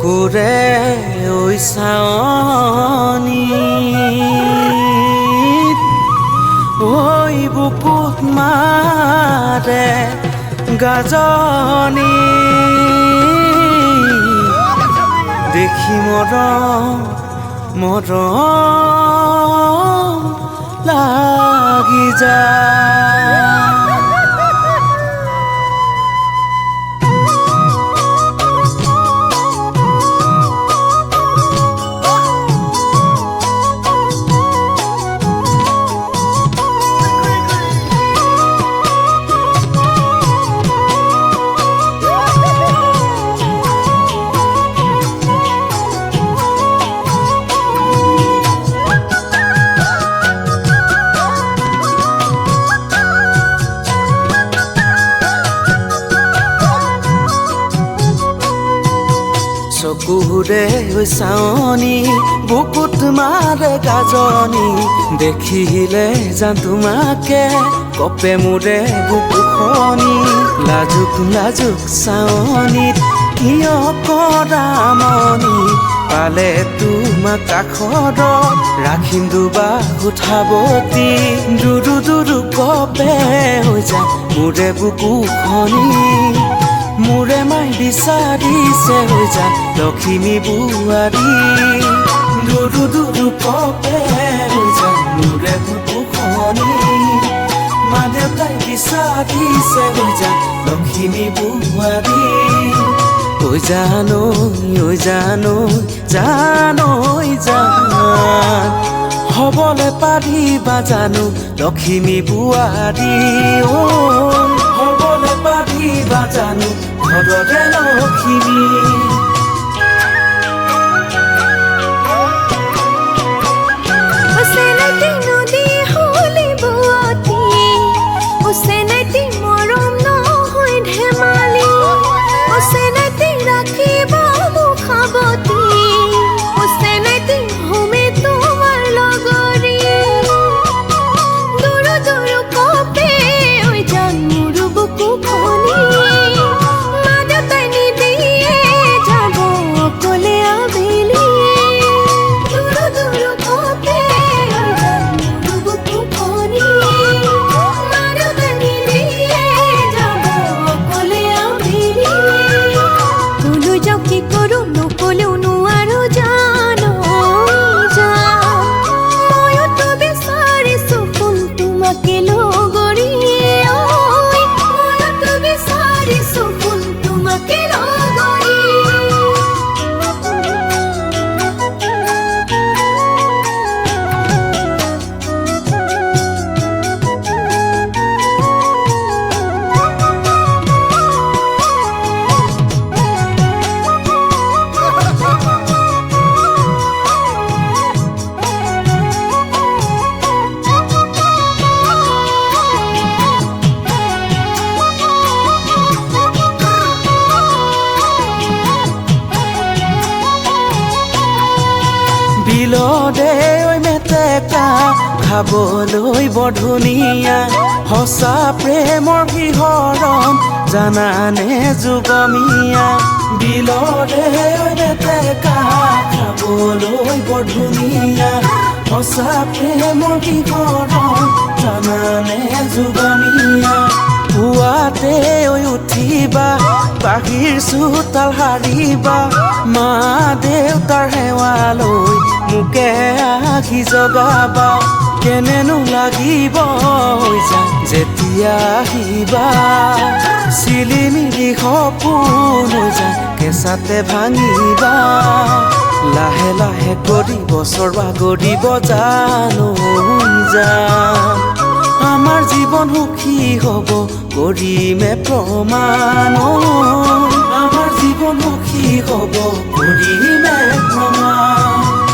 চকুৰে ঐ চাৱনি ঐ বুকুত মাৰে গাজনি দেখি মৰম লাগি যায়। চকুৰে চাৱনি বুকুত মাৰে গাজনি দেখিলে জান তোমাকে কপে মোৰে বুকুখনি লাজুক লাজুক চাৱনিত কিয় কৰা মনি পালে তোমাক কাষত ৰাখিম দুবাহু ঠাৱতি দুৰু দুৰু কপে হৈ যায় মোৰে বুকুখনি মোৰে মাই বিচাৰিছে হৈ যা লখিমী বুৱাৰী দুৰু দুৰু কপে হৈ যা মোৰে বুকুখনি মা দেউতাই বিচাৰিছে হৈ যা লখিমী বুৱাৰী ঐ জানৈ জানৈ জান হ'বলে পাৰিবা জানো লখিমী বুৱাৰী হ'বলে পাৰিবা জানো ঘৰৰে লখিমী। বিলদে ঐ মেটেকা খাবলৈ বৰ ধুনীয়া সঁচা প্ৰেমৰ বিহৰণ জানানে যুগমীয়া বিলদে ঐ মেটেকা খাবলৈ বৰ ধুনীয়া সঁচা প্ৰেমৰ বিহৰণ জানানে যুগমীয়া পুৱাতে ঐ উঠিবা বাহিৰ চোতাল সাৰিবা মা দেউতাৰ সেৱা লৈ মোকে আহি জগাবা কেনেনো লাগিব হৈ যা যেতিয়া আহিবা চিলিমিলি সপোন হৈ যা কেঁচাতে ভাঙিবা লাহে লাহে কৰি বছৰ বাগৰিব জানো যাম আমাৰ জীৱন সুখী হ'ব কৰিমে প্ৰমাণ আমাৰ জীৱন সুখী হ'ব কৰিমে প্ৰমাণ।